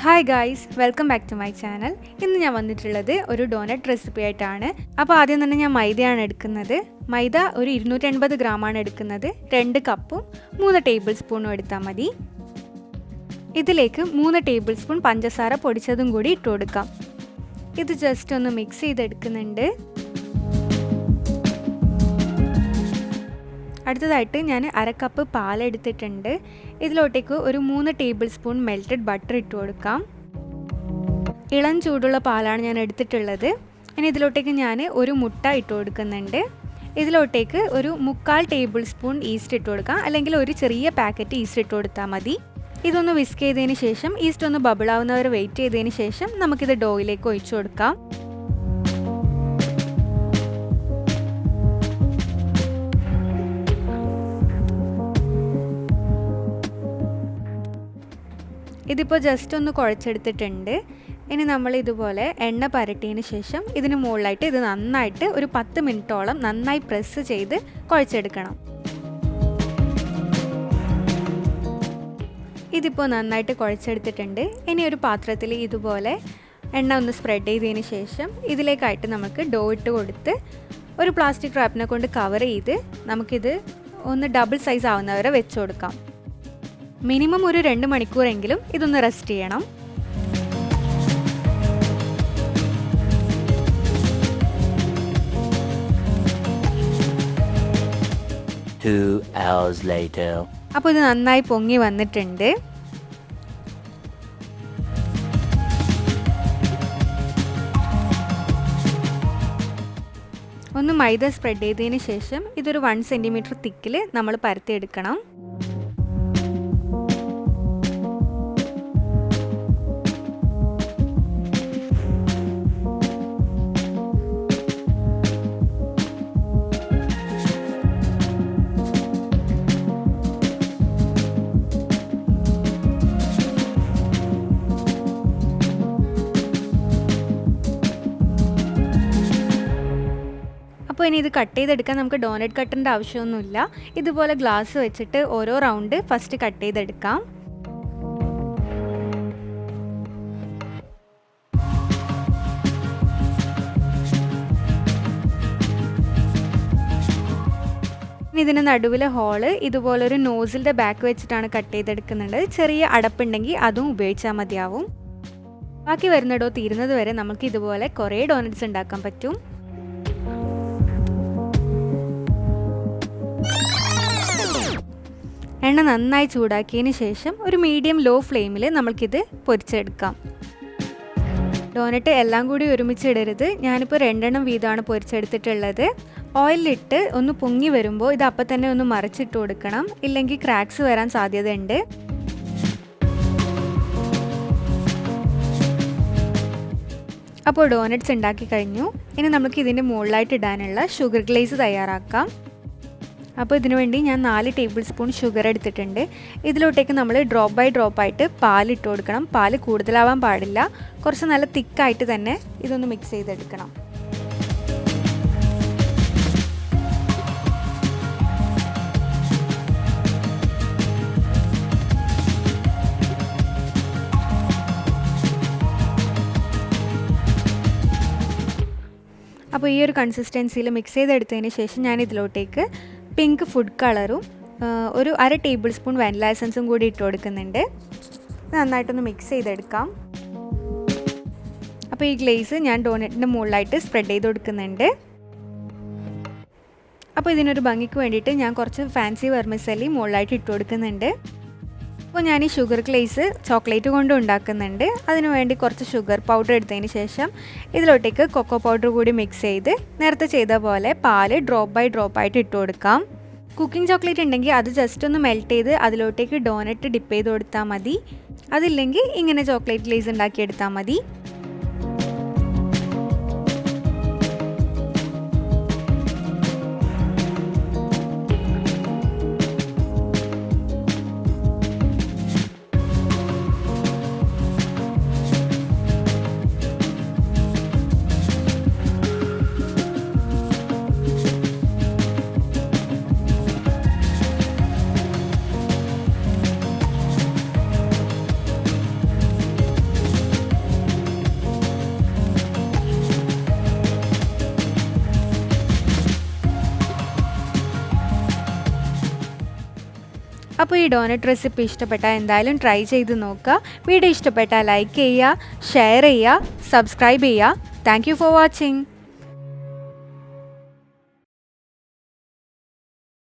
Hi guys, welcome back to my channel. ഇന്ന് ഞാൻ വന്നിട്ടുള്ളത് ഒരു ഡോനറ്റ് റെസിപ്പി ആയിട്ടാണ്. അപ്പോൾ ആദ്യം തന്നെ ഞാൻ മൈദയാണ് എടുക്കുന്നത്. മൈദ ഒരു 280 ഗ്രാമാണ് എടുക്കുന്നത്. 2 കപ്പും 3 ടേബിൾ സ്പൂണും എടുത്താൽ മതി. ഇതിലേക്ക് 3 ടേബിൾ സ്പൂൺ പഞ്ചസാര പൊടിച്ചതും കൂടി ഇട്ട് കൊടുക്കാം. ഇത് ജസ്റ്റ് ഒന്ന് മിക്സ് ചെയ്തെടുക്കുന്നുണ്ട്. അടുത്തതായിട്ട് ഞാൻ 1/2 കപ്പ് പാലെടുത്തിട്ടുണ്ട്. ഇതിലോട്ടേക്ക് ഒരു 3 ടേബിൾ സ്പൂൺ മെൽറ്റഡ് ബട്ടർ ഇട്ട് കൊടുക്കാം. ഇളം ചൂടുള്ള പാലാണ് ഞാൻ എടുത്തിട്ടുള്ളത്. ഇനി ഇതിലോട്ടേക്ക് ഞാൻ ഒരു മുട്ട ഇട്ട് കൊടുക്കുന്നുണ്ട്. ഇതിലോട്ടേക്ക് ഒരു 3/4 ടേബിൾ സ്പൂൺ ഈസ്റ്റ് ഇട്ട് കൊടുക്കാം, അല്ലെങ്കിൽ ഒരു ചെറിയ പാക്കറ്റ് ഈസ്റ്റ് ഇട്ട് കൊടുത്താൽ മതി. ഇതൊന്ന് വിസ്ക് ചെയ്തതിന് ശേഷം, ഈസ്റ്റ് ഒന്ന് ബബിളാവുന്നവരെ വെയിറ്റ് ചെയ്തതിന് ശേഷം നമുക്കിത് ഡോയിലേക്ക് ഒഴിച്ചു കൊടുക്കാം. ഇതിപ്പോൾ ജസ്റ്റ് ഒന്ന് കുഴച്ചെടുത്തിട്ടുണ്ട്. ഇനി നമ്മൾ ഇതുപോലെ എണ്ണ പരട്ടിയതിന് ശേഷം ഇതിന് മുകളിലായിട്ട് ഇത് നന്നായിട്ട് ഒരു 10 മിനിറ്റോളം നന്നായി പ്രസ് ചെയ്ത് കുഴച്ചെടുക്കണം. ഇതിപ്പോൾ നന്നായിട്ട് കുഴച്ചെടുത്തിട്ടുണ്ട്. ഇനി ഒരു പാത്രത്തിൽ ഇതുപോലെ എണ്ണ ഒന്ന് സ്പ്രെഡ് ചെയ്തതിന് ശേഷം ഇതിലേക്കായിട്ട് നമുക്ക് ഡോ ഇട്ട് കൊടുത്ത് ഒരു പ്ലാസ്റ്റിക് റാപ്പിനെ കൊണ്ട് കവർ ചെയ്ത് നമുക്കിത് ഒന്ന് ഡബിൾ സൈസ് ആവുന്നവരെ വെച്ച് കൊടുക്കാം. മിനിമം ഒരു 2 മണിക്കൂറെങ്കിലും ഇതൊന്ന് റെസ്റ്റ് ചെയ്യണം. അപ്പോൾ ഇത് നന്നായി പൊങ്ങി വന്നിട്ടുണ്ട്. ഒന്ന് മൈദ സ്പ്രെഡ് ചെയ്തതിന് ശേഷം ഇതൊരു 1 സെൻറ്റിമീറ്റർ തിക്കിൽ നമ്മൾ പരത്തിയെടുക്കണം. അപ്പോൾ ഇനി ഇത് കട്ട് ചെയ്തെടുക്കാൻ നമുക്ക് ഡോനറ്റ് കട്ടറിൻ്റെ ആവശ്യമൊന്നുമില്ല. ഇതുപോലെ ഗ്ലാസ് വെച്ചിട്ട് ഓരോ റൗണ്ട് ഫസ്റ്റ് കട്ട് ചെയ്തെടുക്കാം. ഇനി ഇതിൻ്റെ നടുവിലെ ഹോള് ഇതുപോലൊരു നോസിലിൻ്റെ ബാക്ക് വെച്ചിട്ടാണ് കട്ട് ചെയ്തെടുക്കുന്നുണ്ട്. ചെറിയ അടപ്പുണ്ടെങ്കിൽ അതും ഉപയോഗിച്ചാൽ മതിയാവും. ബാക്കി വരുന്ന ഡോ തീരുന്നത് വരെ നമുക്ക് ഇതുപോലെ കുറേ ഡോനറ്റ്സ് ഉണ്ടാക്കാൻ പറ്റും. എണ്ണ നന്നായി ചൂടാക്കിയതിന് ശേഷം ഒരു മീഡിയം ലോ ഫ്ലെയിമിൽ നമുക്കിത് പൊരിച്ചെടുക്കാം. ഡോനറ്റ് എല്ലാം കൂടി ഒരുമിച്ചിടരുത്. ഞാനിപ്പോൾ 2 വീതമാണ് പൊരിച്ചെടുത്തിട്ടുള്ളത്. ഓയിലിട്ട് ഒന്ന് പൊങ്ങി വരുമ്പോൾ ഇത് അപ്പം തന്നെ ഒന്ന് മറിച്ചിട്ട് കൊടുക്കണം, ഇല്ലെങ്കിൽ ക്രാക്സ് വരാൻ സാധ്യതയുണ്ട്. അപ്പോൾ ഡോനറ്റ്സ് ഉണ്ടാക്കി കഴിഞ്ഞു. ഇനി നമുക്ക് ഇതിൻ്റെ മുകളിലായിട്ട് ഇടാനുള്ള ഷുഗർ ഗ്ലേസ് തയ്യാറാക്കാം. അപ്പോൾ ഇതിനു വേണ്ടി ഞാൻ 4 ടേബിൾ സ്പൂൺ ഷുഗർ എടുത്തിട്ടുണ്ട്. ഇതിലോട്ടേക്ക് നമ്മൾ ഡ്രോപ്പ് ബൈ ഡ്രോപ്പ് ആയിട്ട് പാലിട്ട് കൊടുക്കണം. പാല് കൂടുതലാവാൻ പാടില്ല. കുറച്ച് നല്ല തിക്കായിട്ട് തന്നെ ഇതൊന്ന് മിക്സ് ചെയ്തെടുക്കണം. അപ്പോൾ ഈ ഒരു കൺസിസ്റ്റൻസിയിൽ മിക്സ് ചെയ്തെടുത്തതിന് ശേഷം ഞാൻ ഇതിലോട്ടേക്ക് പിങ്ക് ഫുഡ് കളറും ഒരു 1/2 ടേബിൾ സ്പൂൺ വാനില എസൻസും കൂടി ഇട്ട് കൊടുക്കുന്നുണ്ട്. നന്നായിട്ടൊന്ന് മിക്സ് ചെയ്തെടുക്കാം. അപ്പോൾ ഈ ഗ്ലേസ് ഞാൻ ഡോനറ്റിൻ്റെ മുകളിലായിട്ട് സ്പ്രെഡ് ചെയ്ത് കൊടുക്കുന്നുണ്ട്. അപ്പോൾ ഇതിനൊരു ഭംഗിക്ക് വേണ്ടിയിട്ട് ഞാൻ കുറച്ച് ഫാൻസി വെർമിസെല്ലി മുകളിലായിട്ട് ഇട്ട് കൊടുക്കുന്നുണ്ട്. അപ്പോൾ ഞാൻ ഈ ഷുഗർ ഗ്ലേസ് ചോക്ലേറ്റ് കൊണ്ട് ഉണ്ടാക്കുന്നുണ്ട്. അതിനു വേണ്ടി കുറച്ച് ഷുഗർ പൗഡർ എടുത്തതിന് ശേഷം ഇതിലോട്ടേക്ക് കൊക്കോ പൗഡർ കൂടി മിക്സ് ചെയ്ത് നേരത്തെ ചെയ്ത പോലെ പാല് ഡ്രോപ്പ് ബൈ ഡ്രോപ്പ് ആയിട്ട് ഇട്ട് കൊടുക്കാം. കുക്കിംഗ് ചോക്ലേറ്റ് ഉണ്ടെങ്കിൽ അത് ജസ്റ്റ് ഒന്ന് മെൽറ്റ് ചെയ്ത് അതിലോട്ടേക്ക് ഡോനറ്റ് ഡിപ്പ് ചെയ്ത് കൊടുത്താൽ മതി. അതില്ലെങ്കിൽ ഇങ്ങനെ ചോക്ലേറ്റ് ഗ്ലേസ് ഉണ്ടാക്കിയെടുത്താൽ മതി. അപ്പോൾ ഈ ഡോനറ്റ് റെസിപ്പി ഇഷ്ടപ്പെട്ടാൽ എന്തായാലും ട്രൈ ചെയ്ത് നോക്കുക. വീഡിയോ ഇഷ്ടപ്പെട്ടാൽ ലൈക്ക് ചെയ്യുക, ഷെയർ ചെയ്യുക, സബ്സ്ക്രൈബ് ചെയ്യുക. Thank you for watching.